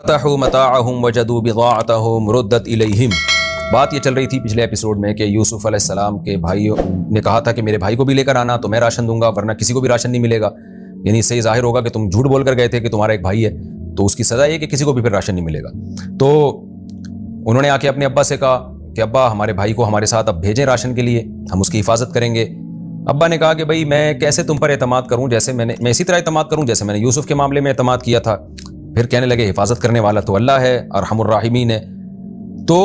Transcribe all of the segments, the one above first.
فتحوا متاعهم وجدوا بضاعتهم ردت الیہم۔ بات یہ چل رہی تھی پچھلے ایپیسوڈ میں کہ یوسف علیہ السلام کے بھائیوں نے کہا تھا کہ میرے بھائی کو بھی لے کر آنا تو میں راشن دوں گا، ورنہ کسی کو بھی راشن نہیں ملے گا۔ یعنی اس سے ظاہر ہوگا کہ تم جھوٹ بول کر گئے تھے کہ تمہارا ایک بھائی ہے، تو اس کی سزا یہ کہ کسی کو بھی پھر راشن نہیں ملے گا۔ تو انہوں نے آ کے اپنے ابا سے کہا کہ ابا ہمارے بھائی کو ہمارے ساتھ اب بھیجیں راشن کے لیے، ہم اس کی حفاظت کریں گے۔ ابا نے کہا کہ بھائی میں کیسے تم پر اعتماد کروں، جیسے میں اسی طرح اعتماد کروں جیسے میں نے یوسف کے معاملے میں اعتماد کیا تھا۔ پھر کہنے لگے حفاظت کرنے والا تو اللہ ہے، ارحم الراحمین ہے۔ تو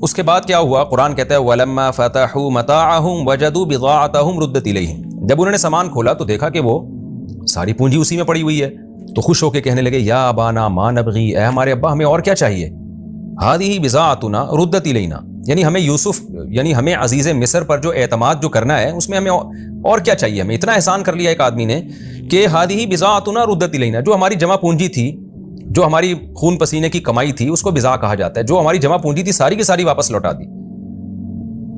اس کے بعد کیا ہوا؟ قرآن کہتا ہے وَلَمَّا فَتَحُوا مَتَاعَهُمْ وَجَدُوا بِضَاعَتَهُمْ رُدَّتْ إِلَيْهِمْ۔ جب انہوں نے سامان کھولا تو دیکھا کہ وہ ساری پونجی اسی میں پڑی ہوئی ہے، تو خوش ہو کے کہنے لگے یا ابانا ما نبغی، اے ہمارے ابا ہمیں اور کیا چاہیے؟ هَذِهِ بِضَاعَتُنَا رُدَّتْ إِلَيْنَا، یعنی ہمیں یوسف یعنی ہمیں عزیز مصر پر جو اعتماد جو کرنا ہے اس میں ہمیں اور کیا چاہیے؟ ہمیں اتنا احسان کر لیا ایک آدمی نے کہ هَذِهِ بِضَاعَتُنَا رُدَّتْ إِلَيْنَا، جو ہماری جمع پونجی تھی، جو ہماری خون پسینے کی کمائی تھی، اس کو بضاع کہا جاتا ہے، جو ہماری جمع پونجی تھی ساری کی ساری واپس لوٹا دی۔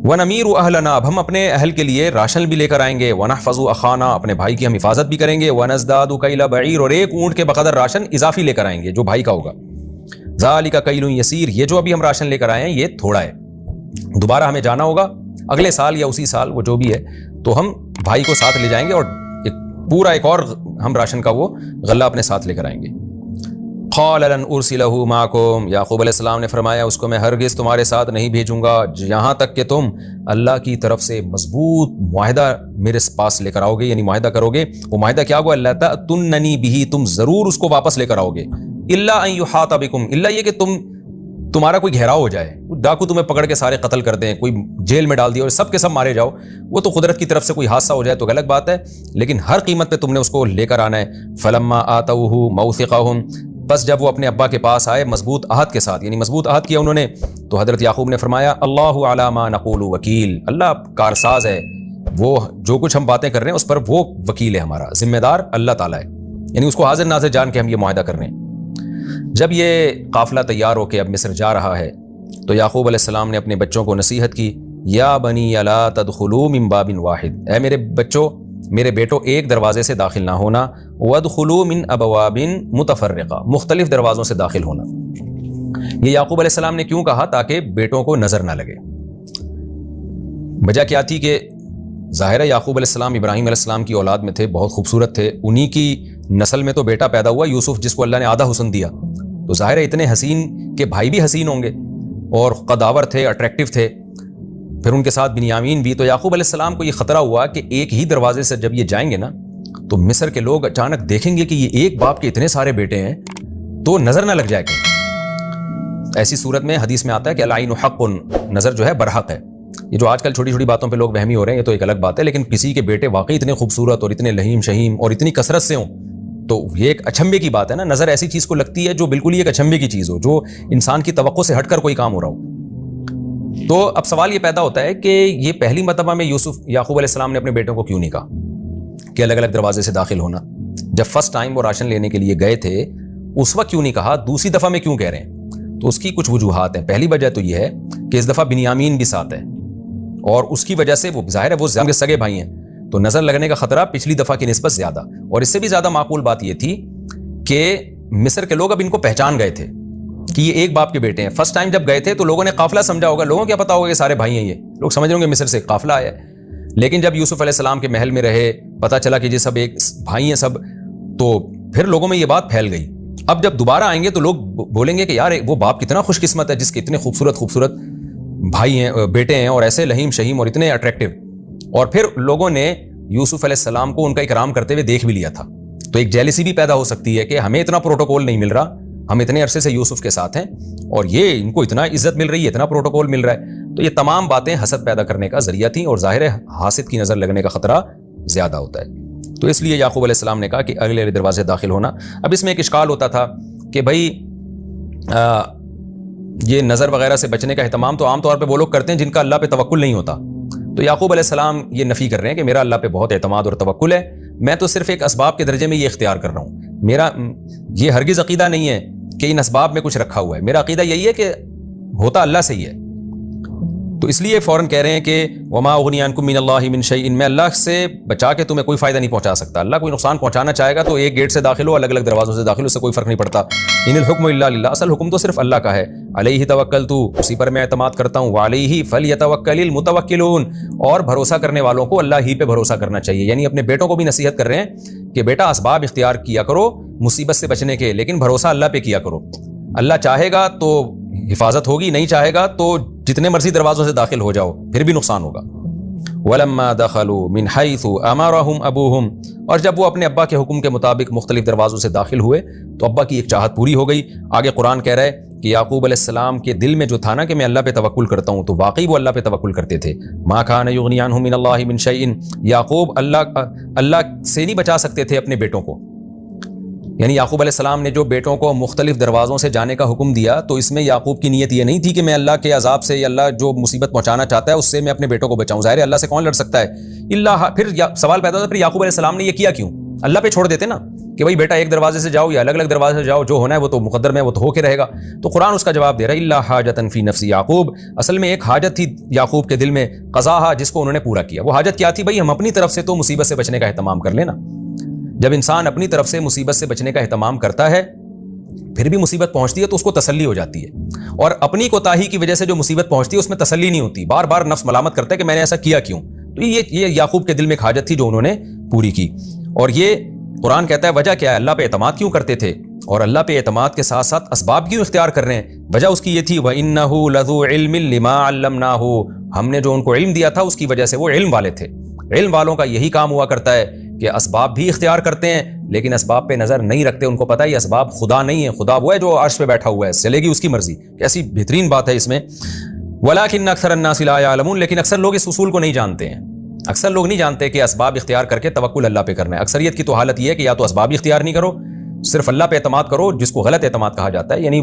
وَنَمِيرُ أَهْلَنَا، اب ہم اپنے اہل کے لیے راشن بھی لے کر آئیں گے۔ وَنَحْفَظُ أَخَانَا، اپنے بھائی کی ہم حفاظت بھی کریں گے۔ وَنَزْدَادُ كَيْلَ بَعِيرٍ، اور ایک اونٹ کے بقدر راشن اضافی لے کر آئیں گے جو بھائی کا ہوگا۔ ذَلِكَ كَيْلٌ يَسِيرٌ، یہ جو ابھی ہم راشن لے کر آئے ہیں یہ تھوڑا ہے، دوبارہ ہمیں جانا ہوگا اگلے سال یا اسی سال، وہ جو بھی ہے، تو ہم بھائی کو ساتھ لے جائیں گے اور ایک اور ہم راشن کا وہ غلہ اپنے ساتھ لے کر آئیں گے۔ قال لن ارسلہ معکم، یعقوب علیہ السلام نے فرمایا اس کو میں ہرگز تمہارے ساتھ نہیں بھیجوں گا یہاں تک کہ تم اللہ کی طرف سے مضبوط معاہدہ میرے پاس لے کر آؤ گے، یعنی معاہدہ کرو گے۔ وہ معاہدہ کیا ہوا؟ اللہ تأتوننی بہ، تم ضرور اس کو واپس لے کر آؤ گے۔ الا ان یحاط بکم، الا یہ کہ تمہارا کوئی گھیراؤ ہو جائے، ڈاکو تمہیں پکڑ کے سارے قتل کر دیں، کوئی جیل میں ڈال دیا اور سب کے سب مارے جاؤ، وہ تو قدرت کی طرف سے کوئی حادثہ ہو جائے تو غلط بات ہے، لیکن ہر قیمت پہ تم نے اس کو لے کر آنا ہے۔ فلما آتوہ موثقہم، بس جب وہ اپنے ابا کے پاس آئے مضبوط عہد کے ساتھ، یعنی مضبوط عہد کیا انہوں نے، تو حضرت یعقوب نے فرمایا اللہ علی ما نقول وکیل، اللہ کارساز ہے، وہ جو کچھ ہم باتیں کر رہے ہیں اس پر وہ وکیل ہے، ہمارا ذمہ دار اللہ تعالیٰ ہے، یعنی اس کو حاضر ناظر جان کے ہم یہ معاہدہ کر رہے ہیں۔ جب یہ قافلہ تیار ہو کے اب مصر جا رہا ہے تو یعقوب علیہ السلام نے اپنے بچوں کو نصیحت کی، یا بنی لا تدخلوا من باب واحد، اے میرے بچوں، میرے بیٹوں، ایک دروازے سے داخل نہ ہونا، وادخلوا من ابواب متفرقہ، مختلف دروازوں سے داخل ہونا۔ یہ یعقوب علیہ السلام نے کیوں کہا؟ تاکہ بیٹوں کو نظر نہ لگے۔ وجہ کیا تھی کہ ظاہر ہے یعقوب علیہ السلام ابراہیم علیہ السلام کی اولاد میں تھے، بہت خوبصورت تھے، انہی کی نسل میں تو بیٹا پیدا ہوا یوسف، جس کو اللہ نے آدھا حسن دیا، تو ظاہر ہے اتنے حسین کہ بھائی بھی حسین ہوں گے اور قداور تھے، اٹریکٹیو تھے، پھر ان کے ساتھ بنیامین بھی۔ تو یعقوب علیہ السلام کو یہ خطرہ ہوا کہ ایک ہی دروازے سے جب یہ جائیں گے نا تو مصر کے لوگ اچانک دیکھیں گے کہ یہ ایک باپ کے اتنے سارے بیٹے ہیں، تو نظر نہ لگ جائے کہ ایسی صورت میں حدیث میں آتا ہے کہ العین حق، نظر جو ہے برحق ہے۔ یہ جو آج کل چھوٹی چھوٹی باتوں پہ لوگ وہمی ہو رہے ہیں یہ تو ایک الگ بات ہے، لیکن کسی کے بیٹے واقعی اتنے خوبصورت اور اتنے لہیم شہیم اور اتنی کثرت سے ہوں تو یہ ایک اچنبے کی بات ہے نا۔ نظر ایسی چیز کو لگتی ہے جو بالکل ہی ایک اچنبے کی چیز ہو، جو انسان کی توقع سے ہٹ کر کوئی کام ہو رہا ہو۔ تو اب سوال یہ پیدا ہوتا ہے کہ یہ پہلی مرتبہ میں یعقوب علیہ السلام نے اپنے بیٹوں کو کیوں نہیں کہا کہ الگ الگ دروازے سے داخل ہونا؟ جب فرسٹ ٹائم وہ راشن لینے کے لیے گئے تھے اس وقت کیوں نہیں کہا؟ دوسری دفعہ میں کیوں کہہ رہے ہیں؟ تو اس کی کچھ وجوہات ہیں۔ پہلی وجہ تو یہ ہے کہ اس دفعہ بنیامین بھی ساتھ ہے اور اس کی وجہ سے وہ ظاہر ہے وہ زیادہ سگے بھائی ہیں، تو نظر لگنے کا خطرہ پچھلی دفعہ کی نسبت زیادہ، اور اس سے بھی زیادہ معقول بات یہ تھی کہ مصر کے لوگ اب ان کو پہچان گئے تھے کہ یہ ایک باپ کے بیٹے ہیں۔ فرسٹ ٹائم جب گئے تھے تو لوگوں نے قافلہ سمجھا ہوگا، لوگوں کو کیا پتا ہوگا کہ سارے بھائی ہیں، یہ لوگ سمجھ رہے ہوں گے مصر سے قافلہ آیا ہے، لیکن جب یوسف علیہ السلام کے محل میں رہے، پتہ چلا کہ یہ سب ایک بھائی ہیں سب، تو پھر لوگوں میں یہ بات پھیل گئی۔ اب جب دوبارہ آئیں گے تو لوگ بولیں گے کہ یار وہ باپ کتنا خوش قسمت ہے جس کے اتنے خوبصورت بھائی ہیں، بیٹے ہیں، اور ایسے لہیم شہیم اور اتنے اٹریکٹیو۔ اور پھر لوگوں نے یوسف علیہ السلام کو ان کا اکرام کرتے ہوئے دیکھ بھی لیا تھا، تو ایک جیلسی بھی پیدا ہو سکتی ہے کہ ہمیں اتنا پروٹوکول نہیں مل رہا، ہم اتنے عرصے سے یوسف کے ساتھ ہیں اور یہ ان کو اتنا عزت مل رہی ہے، اتنا پروٹوکول مل رہا ہے۔ تو یہ تمام باتیں حسد پیدا کرنے کا ذریعہ تھیں، اور ظاہر ہے حاسد کی نظر لگنے کا خطرہ زیادہ ہوتا ہے۔ تو اس لیے یعقوب علیہ السلام نے کہا کہ اگلے دروازے داخل ہونا۔ اب اس میں ایک اشکال ہوتا تھا کہ بھائی یہ نظر وغیرہ سے بچنے کا اہتمام تو عام طور پہ وہ لوگ کرتے ہیں جن کا اللہ پہ توکل نہیں ہوتا، تو یعقوب علیہ السلام یہ نفی کر رہے ہیں کہ میرا اللہ پہ بہت اعتماد اور توکل ہے، میں تو صرف ایک اسباب کے درجے میں یہ اختیار کر رہا ہوں، میرا یہ ہرگز عقیدہ نہیں ہے کہ ان اسباب میں کچھ رکھا ہوا ہے، میرا عقیدہ یہی ہے کہ ہوتا اللہ سے ہی ہے۔ تو اس لیے فوراً کہہ رہے ہیں کہ وما اغنی عنکم من اللہ من شیء، میں اللہ سے بچا کے تمہیں کوئی فائدہ نہیں پہنچا سکتا. اللہ کوئی نقصان پہنچانا چاہے گا تو ایک گیٹ سے داخل ہو، الگ الگ دروازوں سے داخل ہو، اس سے کوئی فرق نہیں پڑتا. ان الحکم الا للہ، اصل حکم تو صرف اللہ کا ہے. علیہ توکلت، اسی پر میں اعتماد کرتا ہوں. وعلیہ فلیتوکل المتوکلون، اور بھروسہ کرنے والوں کو اللہ ہی پہ بھروسہ کرنا چاہیے. یعنی اپنے بیٹوں کو بھی نصیحت کر رہے ہیں کہ بیٹا اسباب اختیار کیا کرو مصیبت سے بچنے کے، لیکن بھروسہ اللہ پہ کیا کرو. اللہ چاہے گا تو حفاظت ہوگی، نہیں چاہے گا تو جتنے مرضی دروازوں سے داخل ہو جاؤ پھر بھی نقصان ہوگا. وَلَمَّا دَخَلُوا مِنْ حَيْثُ أَمَرَهُمْ أَبُوهُمْ، اور جب وہ اپنے ابا کے حکم کے مطابق مختلف دروازوں سے داخل ہوئے تو ابا کی ایک چاہت پوری ہو گئی. آگے قرآن کہہ رہا ہے کہ یعقوب علیہ السلام کے دل میں جو تھا نا کہ میں اللہ پہ توکل کرتا ہوں، تو واقعی وہ اللہ پہ توکل کرتے تھے. مَا كَانَ يُغْنِي عَنْهُ مِنَ اللَّهِ مِنْ شَيْءٍ، یعقوب اللہ سے نہیں بچا سکتے تھے اپنے بیٹوں کو. یعنی یعقوب علیہ السلام نے جو بیٹوں کو مختلف دروازوں سے جانے کا حکم دیا تو اس میں یعقوب کی نیت یہ نہیں تھی کہ میں اللہ کے عذاب سے یا اللہ جو مصیبت پہنچانا چاہتا ہے اس سے میں اپنے بیٹوں کو بچاؤں. ظاہر ہے اللہ سے کون لڑ سکتا ہے اللہ. پھر سوال پیدا ہوتا ہے پھر یعقوب علیہ السلام نے یہ کیا کیوں؟ اللہ پہ چھوڑ دیتے نا کہ بھائی بیٹا ایک دروازے سے جاؤ یا الگ الگ دروازے سے جاؤ، جو ہونا ہے وہ تو مقدر میں وہ تو ہو کے رہے گا. تو قرآن اس کا جواب دے رہا ہے اللہ حاجۃ فی نفس یعقوب، اصل میں ایک حاجت تھی یعقوب کے دل میں، قضاہا، جس کو انہوں نے پورا کیا. وہ حاجت کیا تھی؟ بھائی ہم اپنی طرف سے تو مصیبت سے بچنے کا اہتمام کر لینا. جب انسان اپنی طرف سے مصیبت سے بچنے کا اہتمام کرتا ہے پھر بھی مصیبت پہنچتی ہے تو اس کو تسلی ہو جاتی ہے، اور اپنی کوتاہی کی وجہ سے جو مصیبت پہنچتی ہے اس میں تسلی نہیں ہوتی، بار بار نفس ملامت کرتا ہے کہ میں نے ایسا کیا کیوں. تو یہ یعقوب کے دل میں ایک حاجت تھی جو انہوں نے پوری کی. اور یہ قرآن کہتا ہے وجہ کیا ہے، اللہ پہ اعتماد کیوں کرتے تھے اور اللہ پہ اعتماد کے ساتھ ساتھ اسباب کیوں اختیار کر رہے ہیں. وجہ اس کی یہ تھی وَإِنَّهُ لَذُو عِلْمٍ لِمَا عَلَّمْنَاهُ، ہم نے جو ان کو علم دیا تھا اس کی وجہ سے وہ علم والے تھے. علم والوں کا یہی کام ہوا کرتا ہے کہ اسباب بھی اختیار کرتے ہیں لیکن اسباب پہ نظر نہیں رکھتے. ان کو پتہ ہے یہ اسباب خدا نہیں ہے، خدا وہ ہے جو عرش پہ بیٹھا ہوا ہے، چلے گی اس کی مرضی. کیسی بہترین بات ہے اس میں. وَلَٰكِنَّ أَكْثَرَ النَّاسِ لَا يَعْلَمُونَ، لیکن اکثر لوگ اس اصول کو نہیں جانتے ہیں. اکثر لوگ نہیں جانتے کہ اسباب اختیار کر کے توکل اللہ پہ کرنا ہے. اکثریت کی تو حالت یہ ہے کہ یا تو اسباب اختیار نہیں کرو، صرف اللہ پہ اعتماد کرو، جس کو غلط اعتماد کہا جاتا ہے، یعنی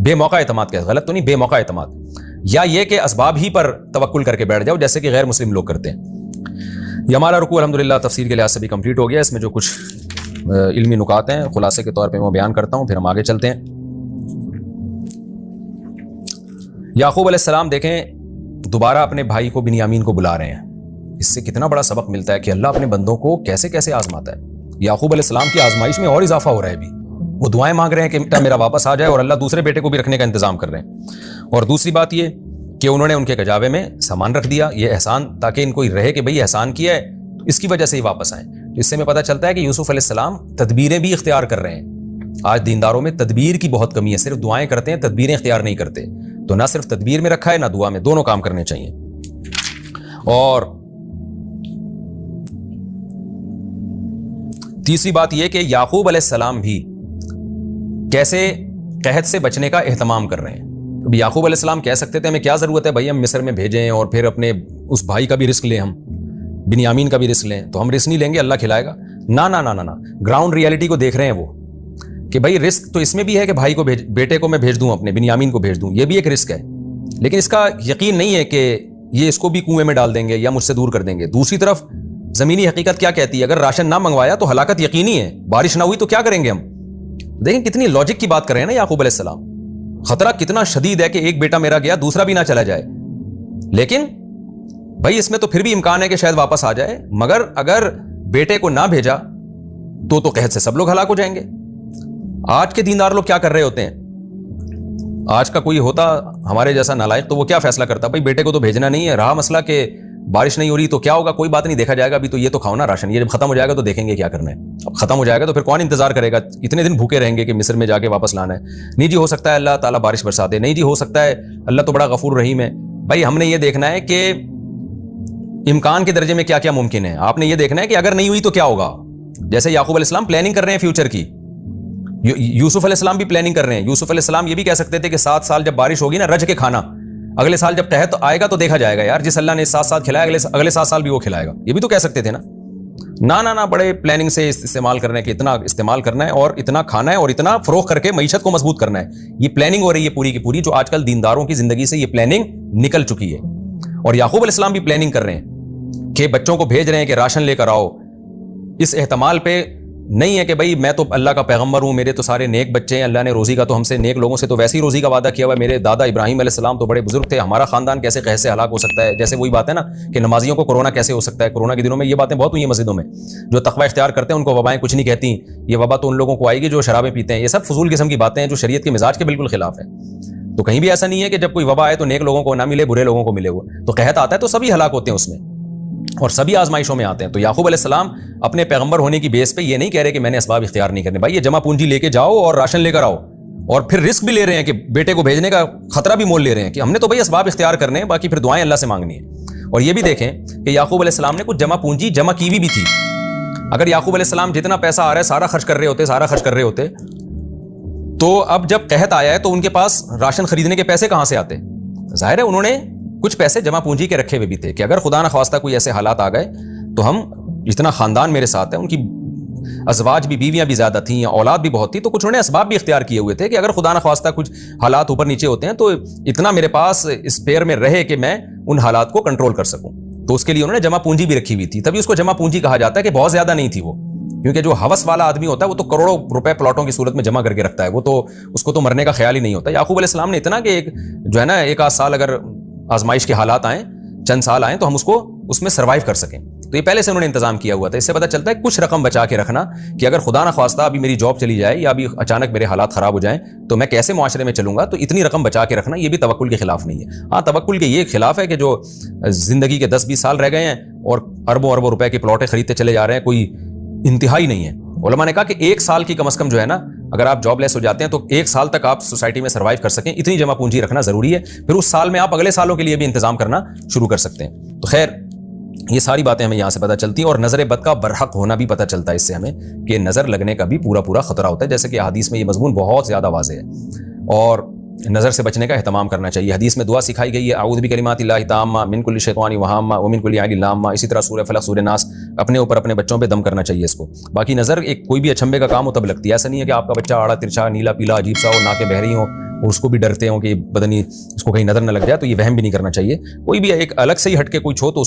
بے موقع اعتماد. کیا غلط تو نہیں، بے موقع اعتماد. یا یہ کہ اسباب ہی پر توکل کر کے بیٹھ جاؤ جیسے کہ غیر مسلم لوگ کرتے ہیں. یہ ہمارا رکوع الحمدللہ تفسیر کے لحاظ سے بھی کمپلیٹ ہو گیا. اس میں جو کچھ علمی نکات ہیں خلاصے کے طور پہ میں بیان کرتا ہوں، پھر ہم آگے چلتے ہیں. یعقوب علیہ السلام دیکھیں دوبارہ اپنے بھائی کو بنیامین کو بلا رہے ہیں. اس سے کتنا بڑا سبق ملتا ہے کہ اللہ اپنے بندوں کو کیسے کیسے آزماتا ہے. یعقوب علیہ السلام کی آزمائش میں اور اضافہ ہو رہا ہے ابھی. وہ دعائیں مانگ رہے ہیں کہ بیٹا میرا واپس آ جائے، اور اللہ دوسرے بیٹے کو بھی رکھنے کا انتظام کر رہے ہیں. اور دوسری بات یہ کہ انہوں نے ان کے کجاوے میں سامان رکھ دیا، یہ احسان تاکہ ان کو رہے کہ بھئی احسان کیا ہے تو اس کی وجہ سے ہی واپس آئیں. اس سے ہمیں پتہ چلتا ہے کہ یوسف علیہ السلام تدبیریں بھی اختیار کر رہے ہیں. آج دینداروں میں تدبیر کی بہت کمی ہے، صرف دعائیں کرتے ہیں، تدبیریں اختیار نہیں کرتے. تو نہ صرف تدبیر میں رکھا ہے نہ دعا میں، دونوں کام کرنے چاہیے. اور تیسری بات یہ کہ یعقوب علیہ السلام بھی کیسے قحط سے بچنے کا اہتمام کر رہے ہیں. یعقوب علیہ السلام کہہ سکتے تھے ہمیں کیا ضرورت ہے بھائی ہم مصر میں بھیجیں اور پھر اپنے اس بھائی کا بھی رزق لیں، ہم بنیامین کا بھی رزق لیں، تو ہم رزق نہیں لیں گے، اللہ کھلائے گا. نہ نہ نہ نہ، گراؤنڈ ریئلٹی کو دیکھ رہے ہیں وہ کہ بھائی رزق تو اس میں بھی ہے کہ بھائی کو بیٹے کو میں بھیج دوں، اپنے بنیامین کو بھیج دوں، یہ بھی ایک رزق ہے. لیکن اس کا یقین نہیں ہے کہ یہ اس کو بھی کنویں میں ڈال دیں گے یا مجھ سے دور کر دیں گے. دوسری طرف زمینی حقیقت کیا کہتی ہے؟ اگر راشن نہ منگوایا تو ہلاکت یقینی ہے، بارش نہ ہوئی تو کیا کریں گے ہم؟ دیکھیں کتنی لاجک کی بات کر رہے ہیں نا یعقوب علیہ السلام. خطرہ کتنا شدید ہے کہ ایک بیٹا میرا گیا دوسرا بھی نہ چلا جائے، لیکن بھائی اس میں تو پھر بھی امکان ہے کہ شاید واپس آ جائے. مگر اگر بیٹے کو نہ بھیجا تو قحط سے سب لوگ ہلاک ہو جائیں گے. آج کے دیندار لوگ کیا کر رہے ہوتے ہیں؟ آج کا کوئی ہوتا ہمارے جیسا نالائق تو وہ کیا فیصلہ کرتا؟ بھائی بیٹے کو تو بھیجنا نہیں ہے، رہا مسئلہ کہ بارش نہیں ہو رہی تو کیا ہوگا، کوئی بات نہیں، دیکھا جائے گا. ابھی تو یہ تو کھاؤ نا راشن، یہ جب ختم ہو جائے گا تو دیکھیں گے کیا کرنا ہے. اب ختم ہو جائے گا تو پھر کون انتظار کرے گا؟ اتنے دن بھوکے رہیں گے کہ مصر میں جا کے واپس لانا ہے. نہیں جی ہو سکتا ہے اللہ تعالیٰ بارش برسا دے، نہیں جی ہو سکتا ہے اللہ تو بڑا غفور رحیم ہے. بھائی ہم نے یہ دیکھنا ہے کہ امکان کے درجے میں کیا کیا ممکن ہے. آپ نے یہ دیکھنا ہے کہ اگر نہیں ہوئی تو کیا ہوگا. جیسے یعقوب علیہ السلام پلاننگ کر رہے ہیں فیوچر کی، یوسف علیہ السلام بھی پلاننگ کر رہے ہیں. یوسف علیہ السلام یہ بھی کہہ سکتے تھے کہ 7 سال جب بارش ہوگی نا رج کے کھانا، اگلے سال جب قحط آئے گا تو دیکھا جائے گا یار، جس اللہ نے 7 سال کھلایا اگلے 7 سال بھی وہ کھلائے گا. یہ بھی تو کہہ سکتے تھے نا. نہ بڑے پلاننگ سے استعمال کرنا ہے کہ اتنا استعمال کرنا ہے اور اتنا کھانا ہے اور اتنا فروغ کر کے معیشت کو مضبوط کرنا ہے. یہ پلاننگ ہو رہی ہے پوری کی پوری، جو آج کل دینداروں کی زندگی سے یہ پلاننگ نکل چکی ہے. اور یعقوب علیہ السلام بھی پلاننگ کر رہے ہیں کہ بچوں کو بھیج رہے ہیں کہ راشن لے کر آؤ. اس احتمال پہ نہیں ہے کہ بھائی میں تو اللہ کا پیغمبر ہوں, میرے تو سارے نیک بچے ہیں, اللہ نے روزی کا تو ہم سے نیک لوگوں سے تو ویسے ہی روزی کا وعدہ کیا ہوا ہے, میرے دادا ابراہیم علیہ السلام تو بڑے بزرگ تھے, ہمارا خاندان کیسے قحط سے ہلاک ہو سکتا ہے. جیسے وہی بات ہے نا کہ نمازیوں کو کورونا کیسے ہو سکتا ہے, کورونا کے دنوں میں یہ باتیں بہت ہوئی ہیں مسجدوں میں, جو تقوی اختیار کرتے ہیں ان کو وبائیں کچھ نہیں کہتی, یہ وبا تو ان لوگوں کو آئے گی جو شرابیں پیتے ہیں. یہ سب فضول قسم کی باتیں ہیں جو شریعت کے مزاج کے بالکل خلاف ہے. تو کہیں بھی ایسا نہیں ہے کہ جب کوئی وبا آئے تو نیک لوگوں کو نہ ملے, برے لوگوں کو ملے. وہ تو قحط آتا ہے تو سبھی ہلاک ہوتے ہیں اس میں, اور سبھی آزمائشوں میں آتے ہیں. تو یعقوب علیہ السلام اپنے پیغمبر ہونے کی بیس پہ یہ نہیں کہہ رہے کہ میں نے اسباب اختیار نہیں کرنے. بھائی یہ جمع پونجی لے کے جاؤ اور راشن لے کر آؤ, اور پھر رسک بھی لے رہے ہیں کہ بیٹے کو بھیجنے کا خطرہ بھی مول لے رہے ہیں کہ ہم نے تو بھائی اسباب اختیار کرنے ہیں, باقی پھر دعائیں اللہ سے مانگنی ہے. اور یہ بھی دیکھیں کہ یعقوب علیہ السلام نے کچھ جمع پونجی جمع کی بھی تھی. اگر یعقوب علیہ السلام جتنا پیسہ آ رہا ہے سارا خرچ کر رہے ہوتے تو اب جب قحط آیا ہے تو ان کے پاس راشن خریدنے کے پیسے کہاں سے آتے. ظاہر ہے انہوں نے کچھ پیسے جمع پونجی کے رکھے ہوئے بھی تھے کہ اگر خدا نہ خواستہ کوئی ایسے حالات آ گئے تو ہم جتنا خاندان میرے ساتھ ہے, ان کی ازواج بھی, بیویاں بھی زیادہ تھیں, اولاد بھی بہت تھی, تو کچھ انہوں نے اسباب بھی اختیار کیے ہوئے تھے کہ اگر خدا نہ خواستہ کچھ حالات اوپر نیچے ہوتے ہیں تو اتنا میرے پاس اسپیئر میں رہے کہ میں ان حالات کو کنٹرول کر سکوں. تو اس کے لیے انہوں نے جمع پونجی بھی رکھی ہوئی تھی. تبھی اس کو جمع پونجی کہا جاتا ہے کہ بہت زیادہ نہیں تھی وہ, کیونکہ جو ہوس والا آدمی ہوتا ہے وہ تو کروڑوں روپے پلاٹوں کی صورت میں جمع کر کے رکھتا ہے, وہ تو اس کو تو مرنے کا خیال ہی نہیں ہوتا. یعقوب علیہ السلام نے اتنا کہ ایک جو ہے نا 1 سال اگر آزمائش کے حالات آئیں, چند سال آئیں, تو ہم اس میں سروائیو کر سکیں. تو یہ پہلے سے انہوں نے انتظام کیا ہوا تھا. اس سے پتہ چلتا ہے کچھ رقم بچا کے رکھنا کہ اگر خدا نہ خواستہ ابھی میری جاب چلی جائے یا ابھی اچانک میرے حالات خراب ہو جائیں تو میں کیسے معاشرے میں چلوں گا. تو اتنی رقم بچا کے رکھنا یہ بھی توکل کے خلاف نہیں ہے. ہاں توکل کے یہ خلاف ہے کہ جو زندگی کے 10-20 سال رہ گئے ہیں اور اربوں روپے کے پلاٹیں خریدتے چلے جا رہے ہیں, کوئی انتہائی نہیں ہے. علماء نے کہا کہ 1 سال کی کم از کم جو ہے نا, اگر آپ جاب لیس ہو جاتے ہیں تو 1 سال تک آپ سوسائٹی میں سروائیو کر سکیں, اتنی جمع پونجی رکھنا ضروری ہے. پھر اس سال میں آپ اگلے سالوں کے لیے بھی انتظام کرنا شروع کر سکتے ہیں. تو خیر یہ ساری باتیں ہمیں یہاں سے پتہ چلتی ہیں, اور نظر بد کا برحق ہونا بھی پتہ چلتا ہے اس سے ہمیں کہ نظر لگنے کا بھی پورا خطرہ ہوتا ہے. جیسے کہ حدیث میں یہ مضمون بہت زیادہ واضح ہے, اور نظر سے بچنے کا اہتمام کرنا چاہیے. حدیث میں دعا سکھائی گئی ہے, اعوذ بکلمات اللہ التامہ من کل شیطان وہامہ ومن کل عین لامہ. اسی طرح سورہ فلق, سورہ ناس اپنے اوپر اپنے بچوں پہ دم کرنا چاہیے اس کو. باقی نظر ایک کوئی بھی اچھمبے کا کام ہو تب لگتی ہے, ایسا نہیں ہے کہ آپ کا بچہ آڑا ترچھا نیلا پیلا عجیب سا ہو, ناکیں بہہ رہی ہوں اور اس کو بھی ڈرتے ہوں کہ پتہ نہیں اس کو کہیں نظر نہ لگ جائے, تو یہ وہم بھی نہیں کرنا چاہیے. کوئی بھی ایک الگ سے ہی ہٹ کے کوئی چھو تو